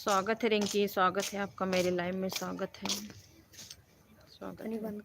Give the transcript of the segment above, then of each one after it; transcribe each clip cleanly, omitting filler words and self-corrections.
स्वागत है रिंकी, स्वागत है आपका मेरे लाइव में, स्वागत है, स्वागत पानी है। बंद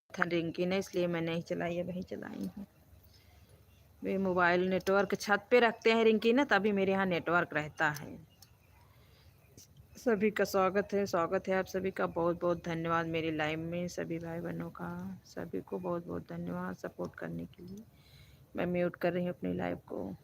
था रिंकी ने, इसलिए मैं नहीं चलाई, अब ही चलाई हूँ। वे मोबाइल नेटवर्क छत पे रखते हैं रिंकी ना, तभी मेरे यहाँ नेटवर्क रहता है। सभी का स्वागत है, स्वागत है आप सभी का। बहुत बहुत धन्यवाद मेरे लाइव में सभी भाई बहनों का, सभी को बहुत बहुत धन्यवाद सपोर्ट करने के लिए। मैं म्यूट कर रही हूँ अपनी लाइव को।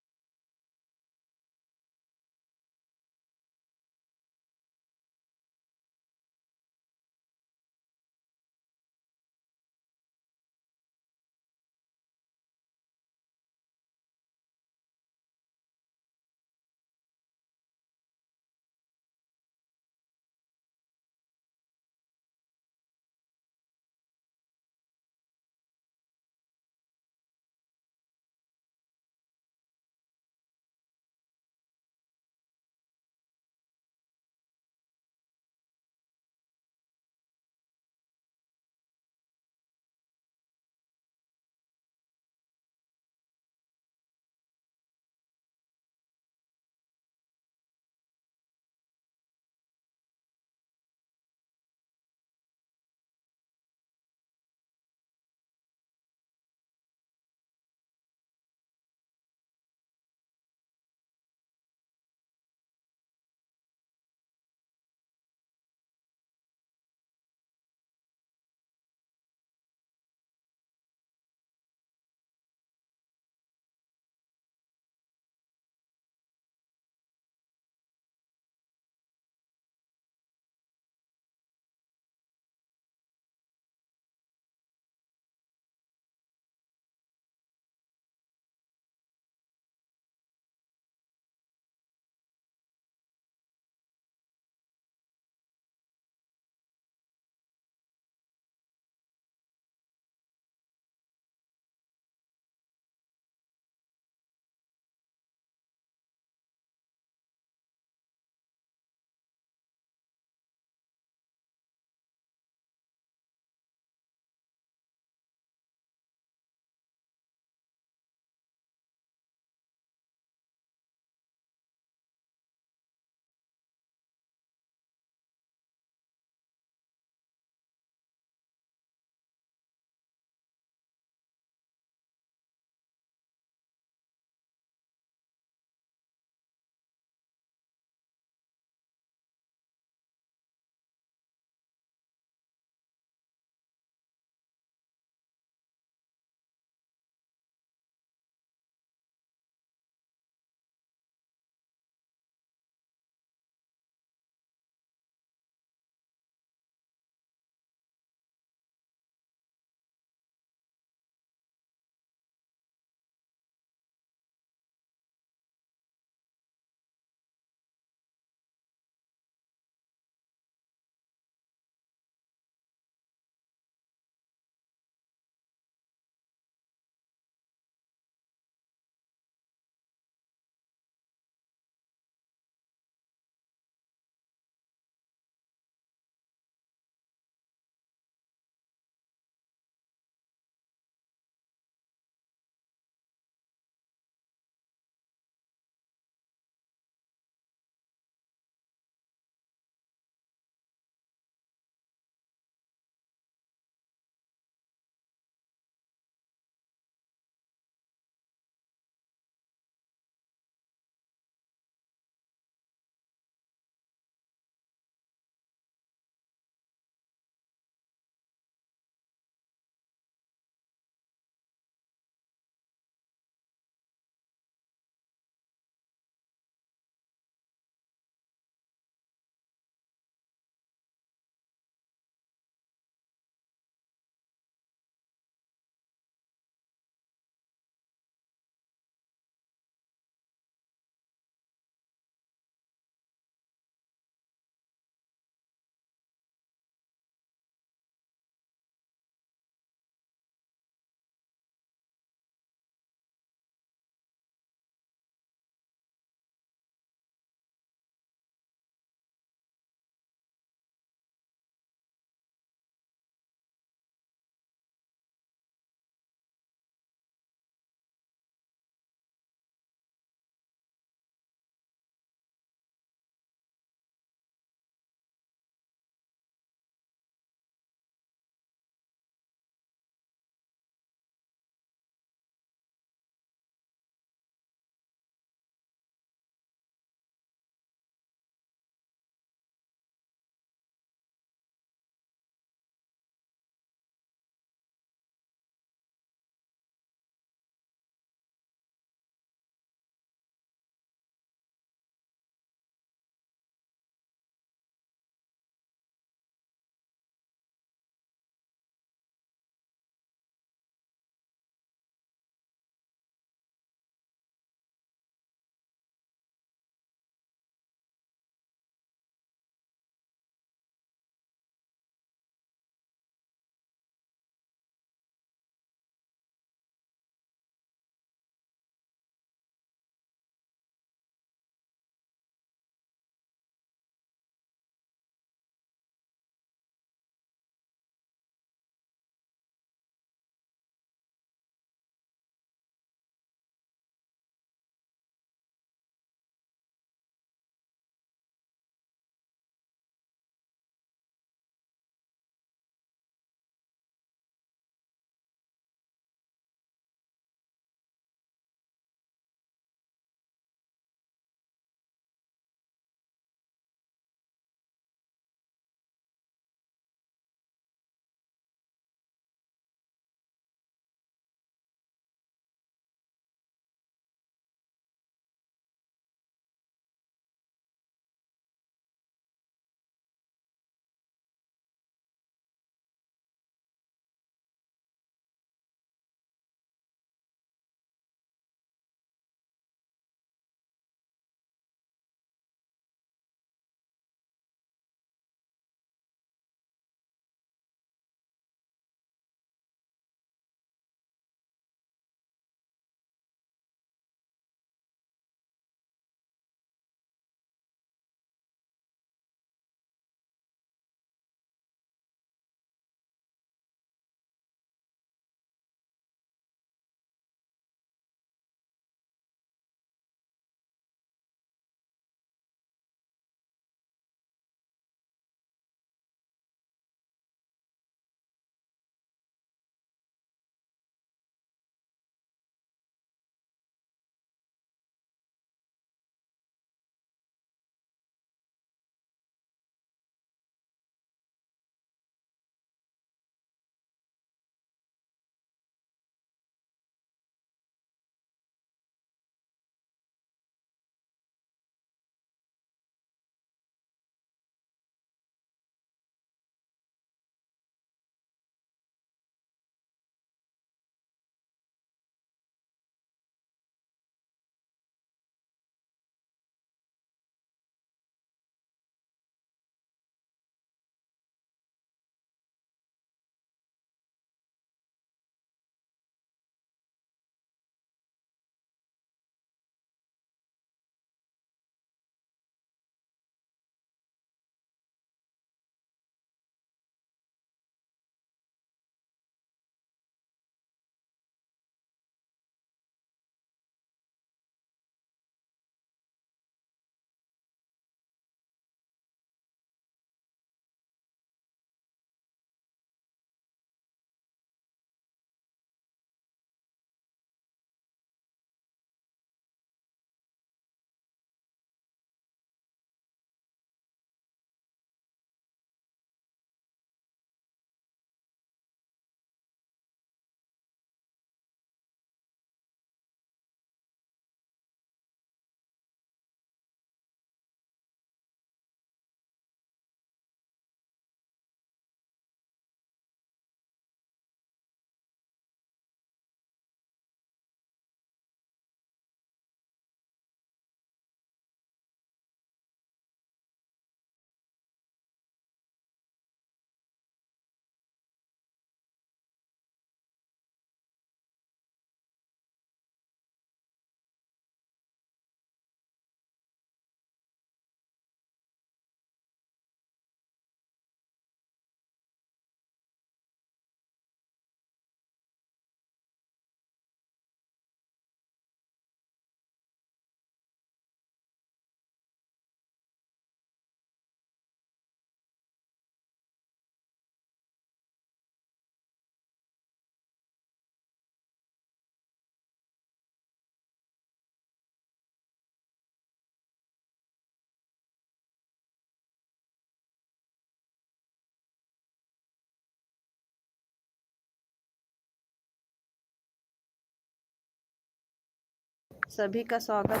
सभी का स्वागत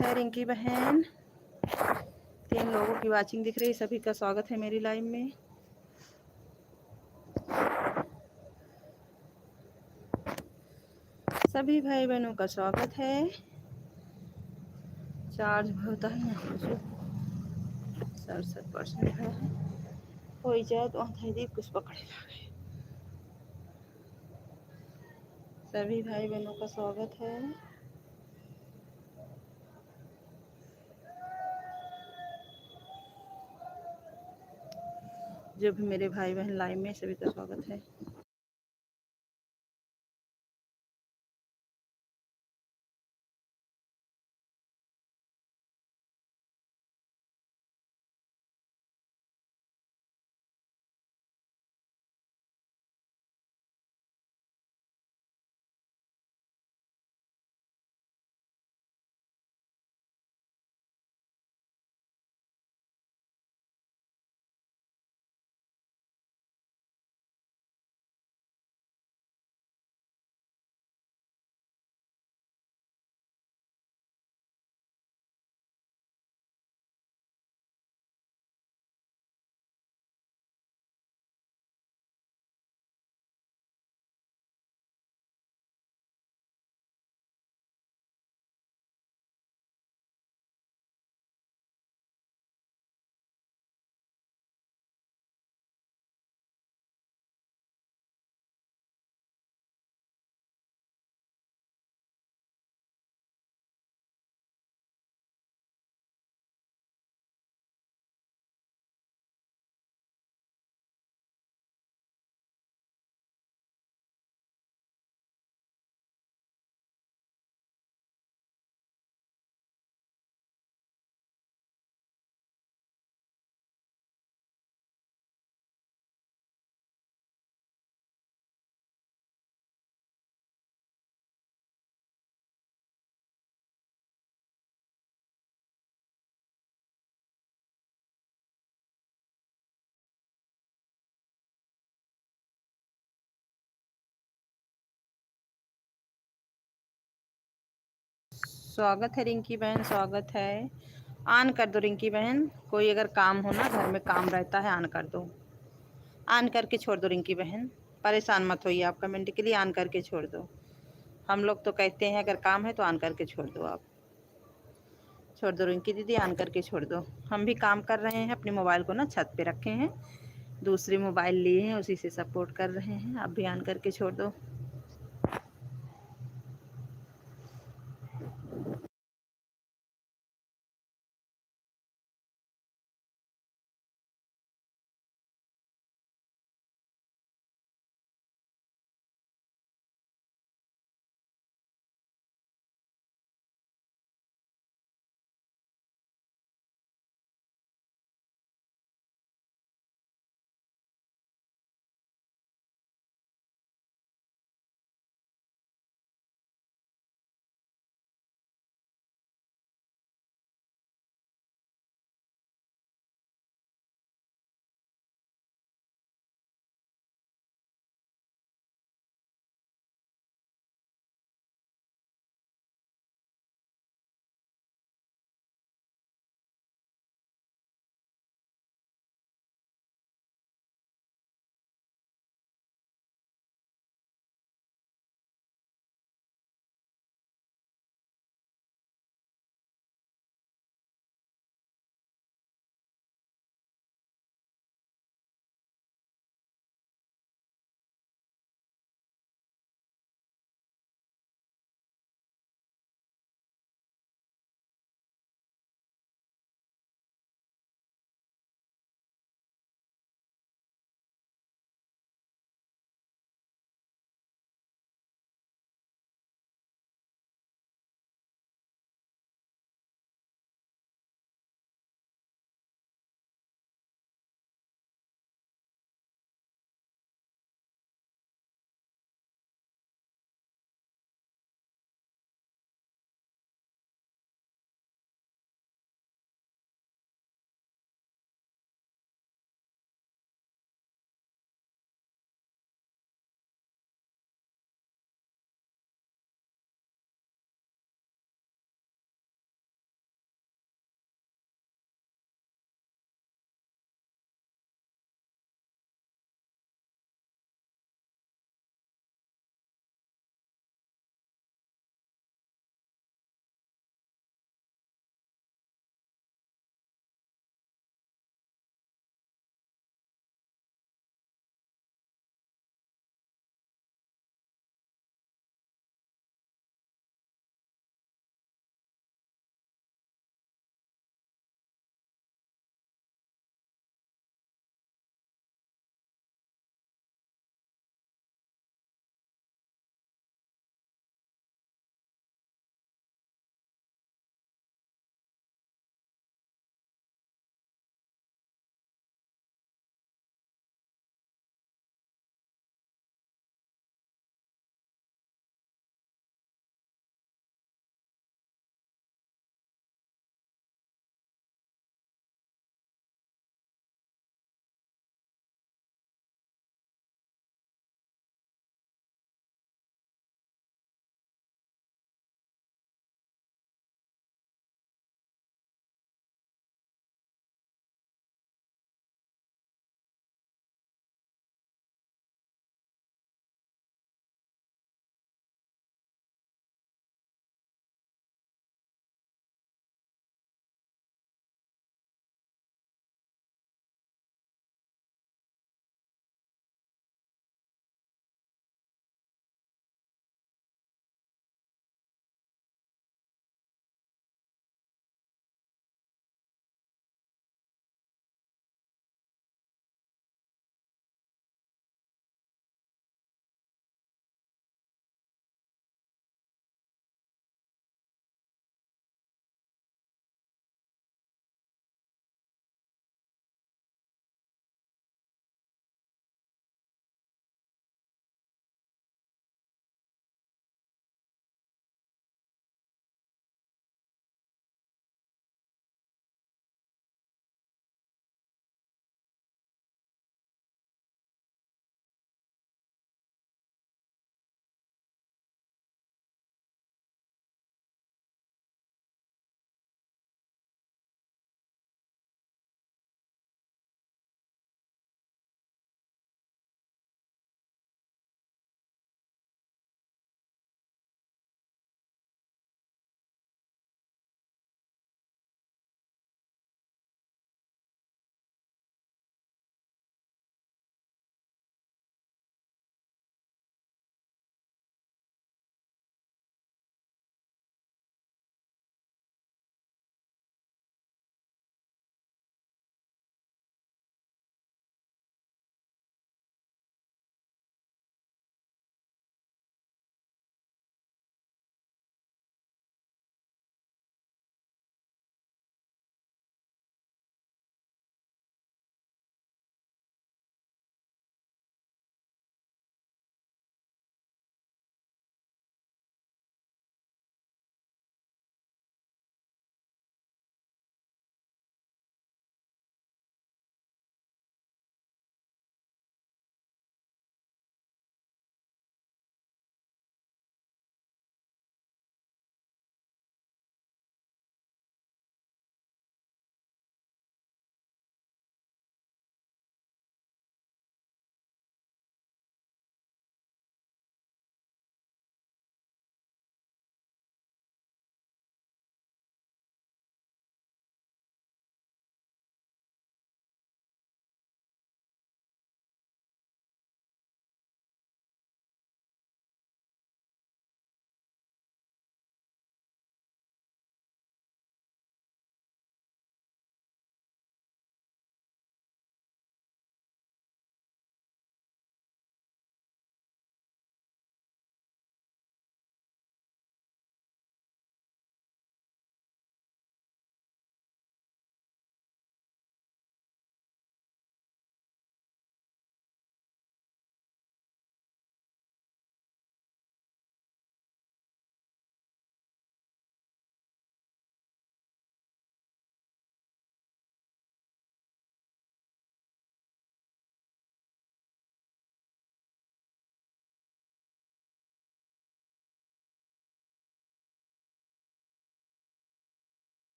है रिंकी बहन। 3 लोगों की वाचिंग दिख रही है। सभी का स्वागत है मेरी लाइव में। सभी भाई बहनों का स्वागत है। चार्ज होता है 67% है। हो जाए तो दी कुछ पकड़े लागे। सभी भाई बहनों का स्वागत है। जो भी मेरे भाई बहन लाइव में, सभी का स्वागत है। स्वागत है रिंकी बहन, स्वागत है। ऑन कर दो रिंकी बहन। कोई अगर काम हो ना, घर में काम रहता है, ऑन कर दो। ऑन करके छोड़ दो रिंकी बहन। परेशान मत होइए, आप कमेंट के लिए ऑन करके छोड़ दो। हम लोग तो कहते हैं अगर काम है तो ऑन करके छोड़ दो। आप छोड़ दो रिंकी दीदी, ऑन करके छोड़ दो। हम भी काम कर रहे हैं, अपने मोबाइल को ना छत पे रखे हैं, दूसरी मोबाइल लिए हैं, उसी से सपोर्ट कर रहे हैं। आप भी ऑन करके छोड़ दो।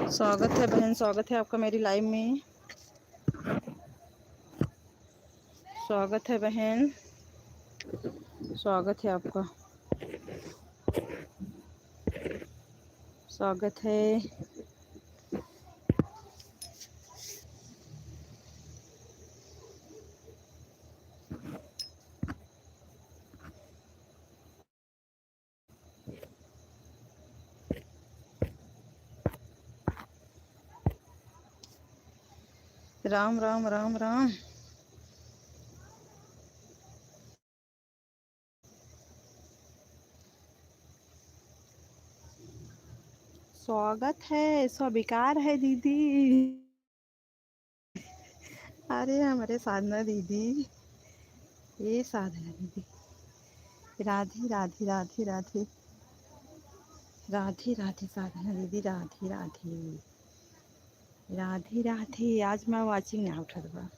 स्वागत है बहन, स्वागत है आपका मेरी लाइव में। स्वागत है बहन, स्वागत है आपका, स्वागत है। राम राम राम राम। स्वागत है, स्वीकार है दीदी। अरे हमारे साधना दीदी, ये साधना दीदी, राधे राधे राधे राधे राधे राधे साधना दीदी, राधे राधे राधे राधे। आज मैं वाचिंग नहीं उठत बा।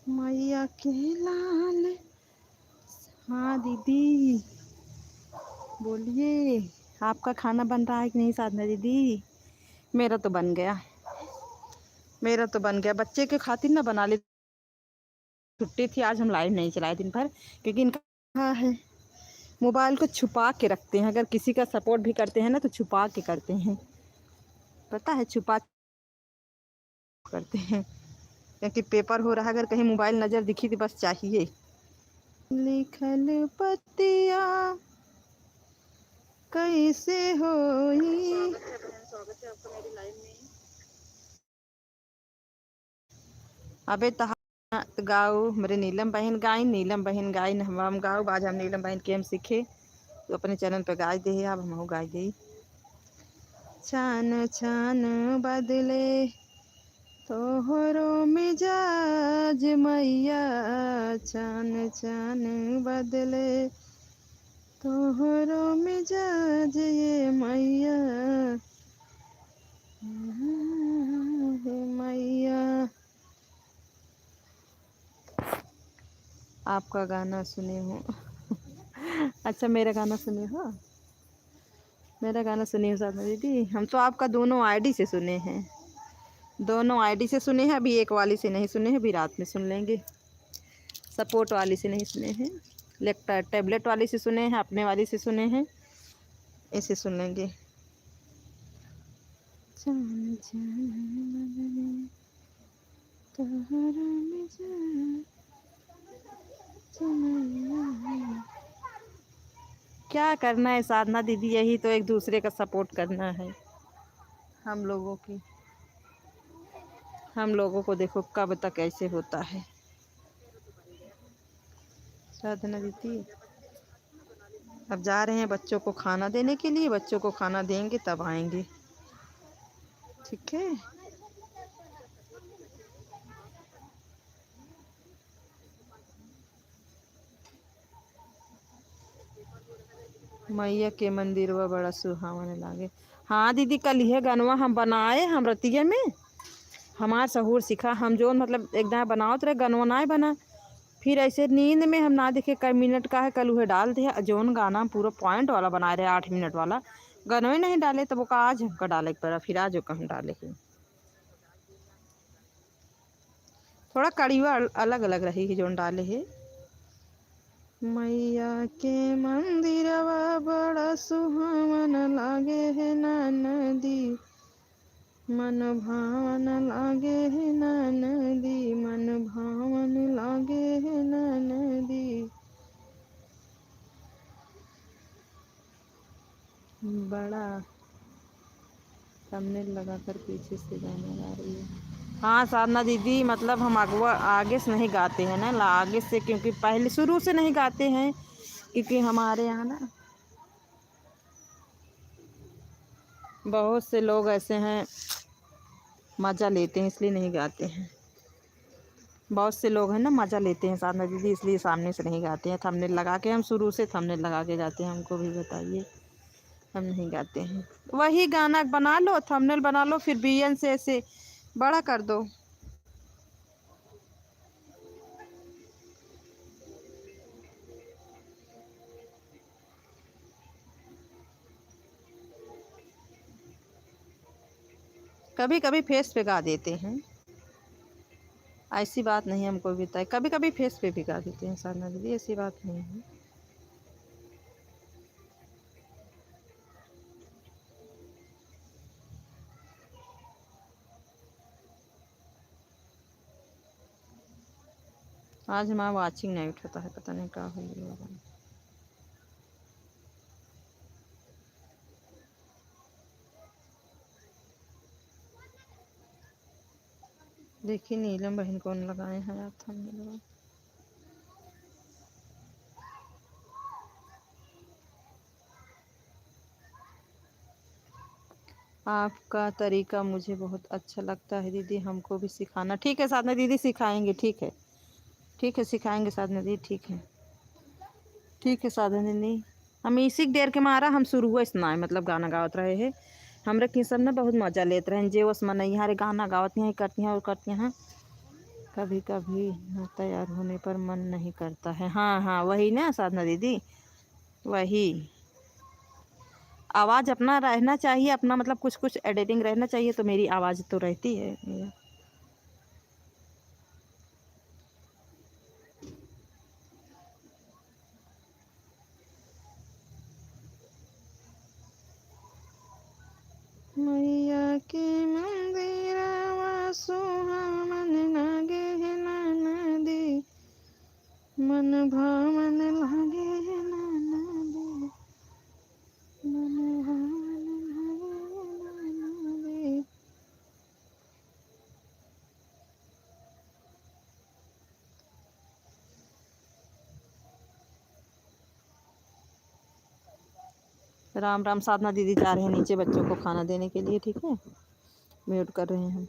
मैया के लाल। हाँ दीदी बोलिए, आपका खाना बन रहा है कि नहीं साधना दीदी? मेरा तो बन गया, मेरा तो बन गया। बच्चे के खातिर ना बना ले, छुट्टी थी आज, हम लाइव नहीं चलाए दिन भर, क्योंकि इनका है मोबाइल को छुपा के रखते हैं। अगर किसी का सपोर्ट भी करते हैं ना तो छुपा के करते हैं, पता है, छुपा करते हैं। क्योंकि पेपर हो रहा है, अगर कहीं मोबाइल नज़र दिखी तो बस चाहिए। लिखल पतिया कैसे होई। स्वागत है आपका मेरी लाइव में। अबे गाओ मेरे नीलम बहन गाय, नीलम बहन गाय हम गाओ बाज, हम नीलम बहन के हम सीखे तो अपने चैनल पे गाय दे, अब हम गाय दे। छान छान बदले तोहरो मिजाज मैया, छान छान बदले तोहरो मिजाज ये मैया, मैया। आपका गाना सुने हो। अच्छा मेरा गाना सुने हो, मेरा गाना सुनी हो साधना दीदी? हम तो आपका दोनों आईडी से सुने हैं, दोनों आईडी से सुने हैं। अभी एक वाली से नहीं सुने हैं, अभी रात में सुन लेंगे। सपोर्ट वाली से नहीं सुने हैं, लेफ्ट टैबलेट वाली से सुने हैं, अपने वाली से सुने हैं, इसे सुन लेंगे। क्या करना है साधना दीदी, यही तो एक दूसरे का सपोर्ट करना है हम लोगों की। हम लोगों को देखो कब तक ऐसे होता है साधना दीदी। अब जा रहे हैं बच्चों को खाना देने के लिए, बच्चों को खाना देंगे तब आएंगे, ठीक है। मैया के मंदिर वह बड़ा सुहावन लागे। हाँ दीदी, कल यह गनवा हम बनाए, हम रतिया में हमार सहूर सिखा, हम जो मतलब एकदम बनाओ तो गनवा ना बना, फिर ऐसे नींद में हम ना देखे कई मिनट का है, कल वह डाल दिया। जोन गाना पूरा पॉइंट वाला बनाए रहे 8 मिनट वाला, गनवे नहीं डाले, तब वो का आज हमका डाले पड़ा, फिर आज वो हम डाले ही। थोड़ा कड़ीवा अलग अलग रही है जोन डाले है। मैया के मंदिरवा बड़ा सुहावन लागे है नदी, मन भावन लागे है नदी, मन भावन लागे है नदी। बड़ा सामने लगाकर पीछे से गाना गा रही है। हाँ साधना दीदी, मतलब हम आगे से नहीं गाते हैं ना, आगे से, क्योंकि पहले शुरू से नहीं गाते हैं, क्योंकि हमारे यहाँ ना बहुत से लोग ऐसे हैं मज़ा लेते हैं, इसलिए नहीं गाते हैं। बहुत से लोग हैं ना मज़ा लेते हैं साधना दीदी, इसलिए सामने से नहीं गाते हैं। थंबनेल लगा के, हम शुरू से थंबनेल लगा के गाते हैं, हमको भी बताइए, हम नहीं गाते हैं। वही गाना बना लो, थंबनेल बना लो, फिर बीएन से ऐसे बड़ा कर दो। कभी कभी फेस पे गा देते हैं, ऐसी बात नहीं, हमको भी तय कभी कभी फेस पे भी गा देते हैं साधना दीदी, ऐसी बात नहीं है। आज हमारा वाचिंग नहीं उठाता है, पता नहीं क्या हुई होगा। देखिए नीलम बहन कौन लगाए हैं आप, हम नहीं। आपका तरीका मुझे बहुत अच्छा लगता है दीदी, हमको भी सिखाना। ठीक है साधना दीदी, सिखाएंगे, ठीक है, ठीक है, सिखाएंगे साधना दीदी, ठीक है, ठीक है साधना दीदी। हम इसी देर के मारा हम शुरू हुआ सुनाए, मतलब गाना गावत रहे हैं, हमरे किसन ने बहुत मजा लेते रहे जे उस मन यहाँ गाना गावत हैं, करती हैं और करती हैं। कभी कभी ना तैयार होने पर मन नहीं करता है, हाँ हाँ वही ना साधना दीदी, वही। आवाज़ अपना रहना चाहिए, अपना मतलब कुछ कुछ एडिटिंग रहना चाहिए, तो मेरी आवाज़ तो रहती है। मैया के मंदिरवा सुहावन लागे है नदी, मन भावन लागे है नदी, मन भावन लागे है नदी। राम राम साधना दीदी जा रहे हैं नीचे बच्चों को खाना देने के लिए, ठीक है, म्यूट कर रहे हैं हम।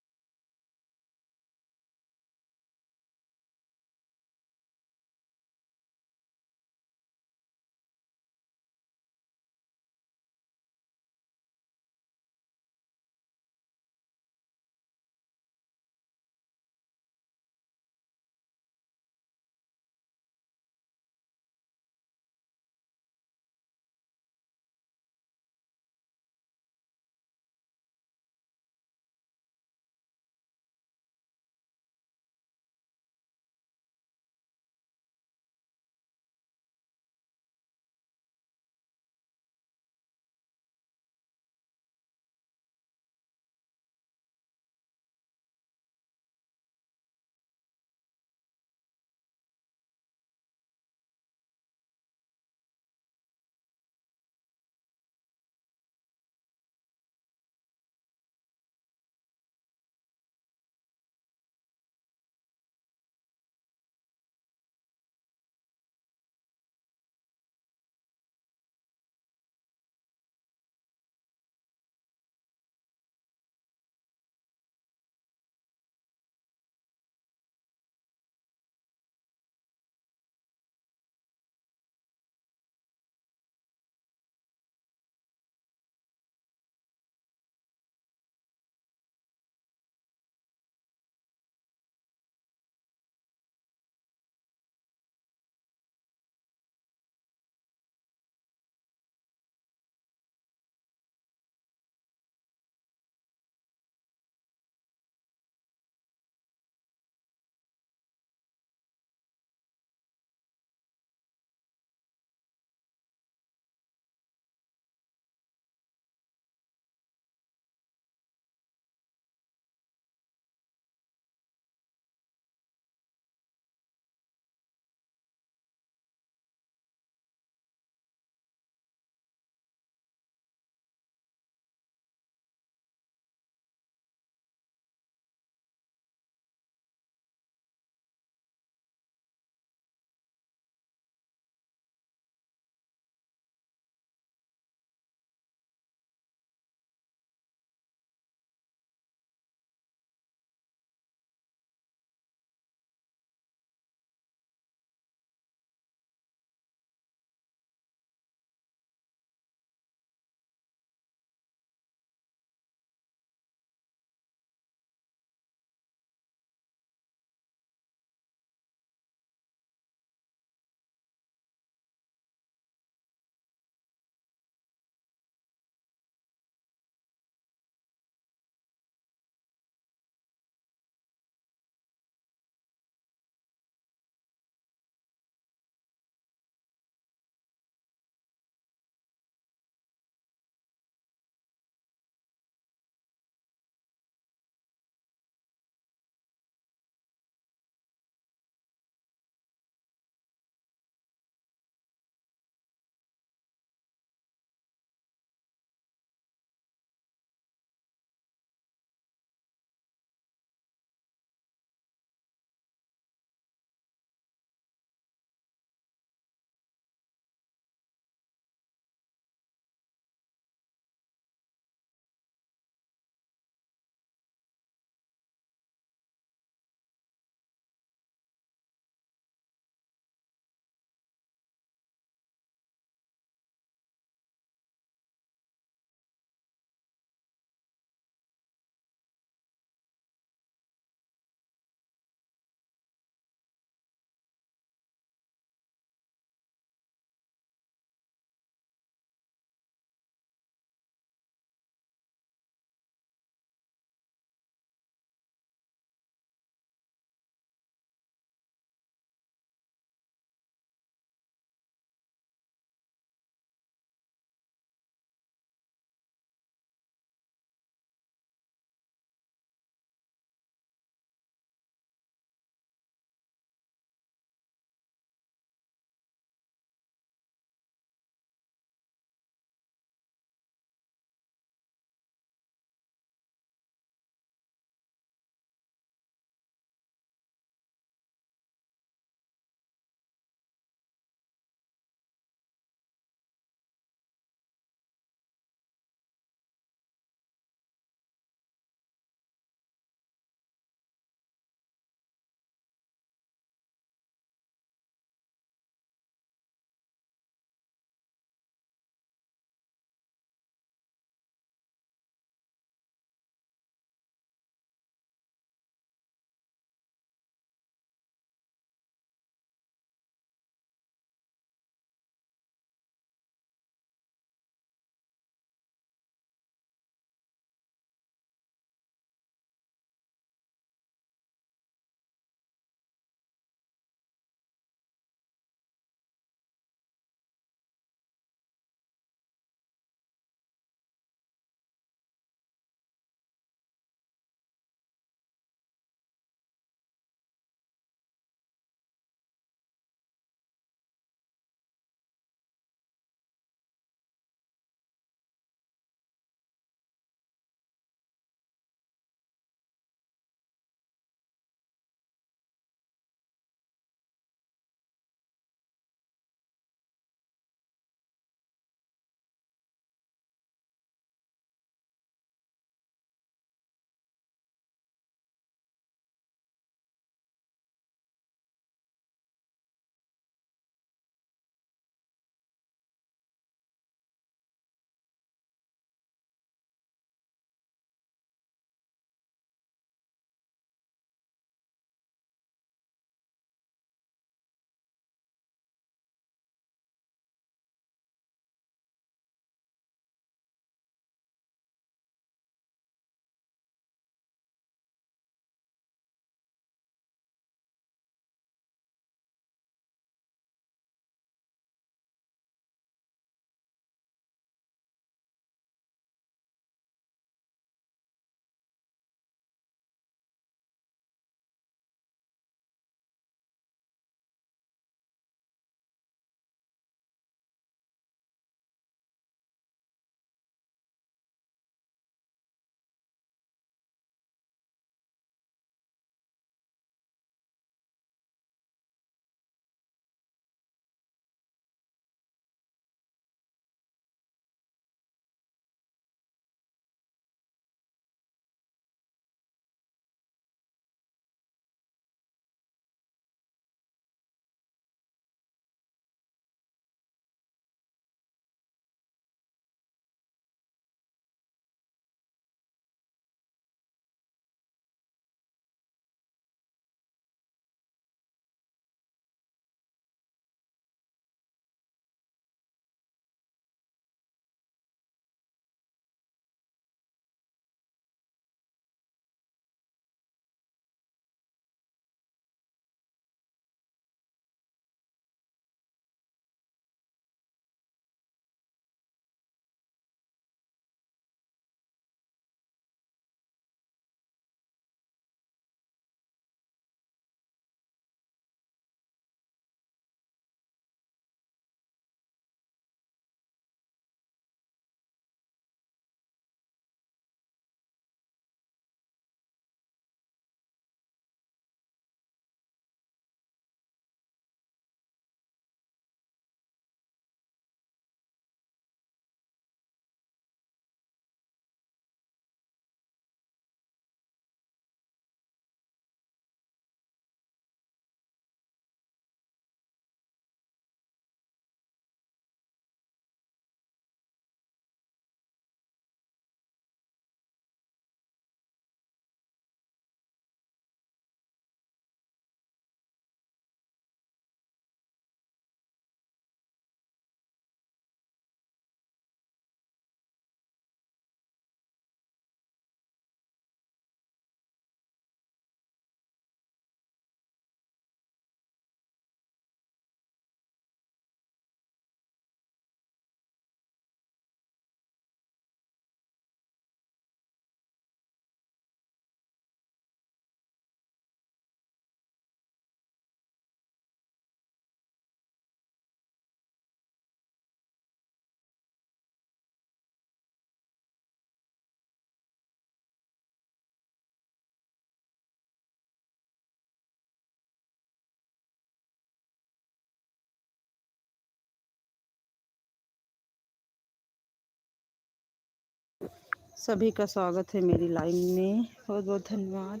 सभी का स्वागत है मेरी लाइव में। बहुत बहुत धन्यवाद।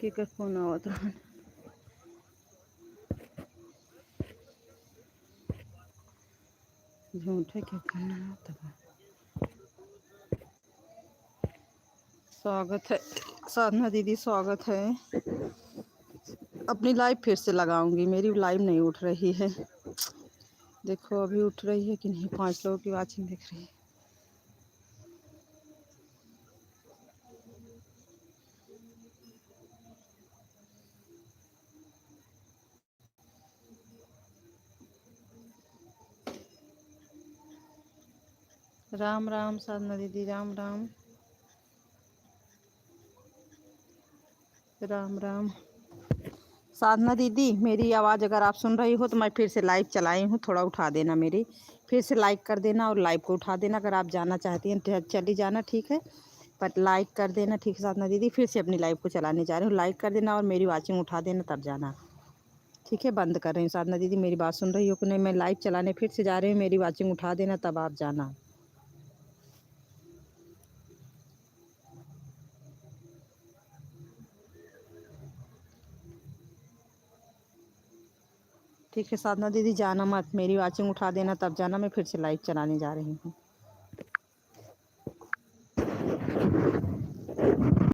केकर फोन आवत रहन। झूठे के फोन आवत बा। स्वागत है साधना दीदी, स्वागत है। अपनी लाइव फिर से लगाऊंगी, मेरी लाइव नहीं उठ रही है। देखो अभी उठ रही है कि नहीं। 5 लोगों की वाचिंग दिख रही है। राम राम साधना दीदी, राम राम। राम राम साधना दीदी, मेरी आवाज़ अगर आप सुन रही हो तो मैं फिर से लाइव चलाई हूँ, थोड़ा उठा देना मेरी। फिर से लाइक कर देना और लाइव को उठा देना। अगर आप जाना चाहती हैं तो चली जाना, ठीक है, पर लाइक कर देना, ठीक है साधना दीदी। फिर से अपनी लाइव को चलाने जा रही हूँ, लाइक कर देना और मेरी वाचिंग उठा देना, तब जाना, ठीक है। बंद कर रही हूँ साधना दीदी, मेरी बात सुन रही हो कि नहीं। मैं लाइव चलाने फिर से जा रही हूँ, मेरी वाचिंग उठा देना, तब आप जाना। ठीक है साधना दीदी, जाना मत, मेरी वाचिंग उठा देना, तब जाना। मैं फिर से लाइव चलाने जा रही हूँ।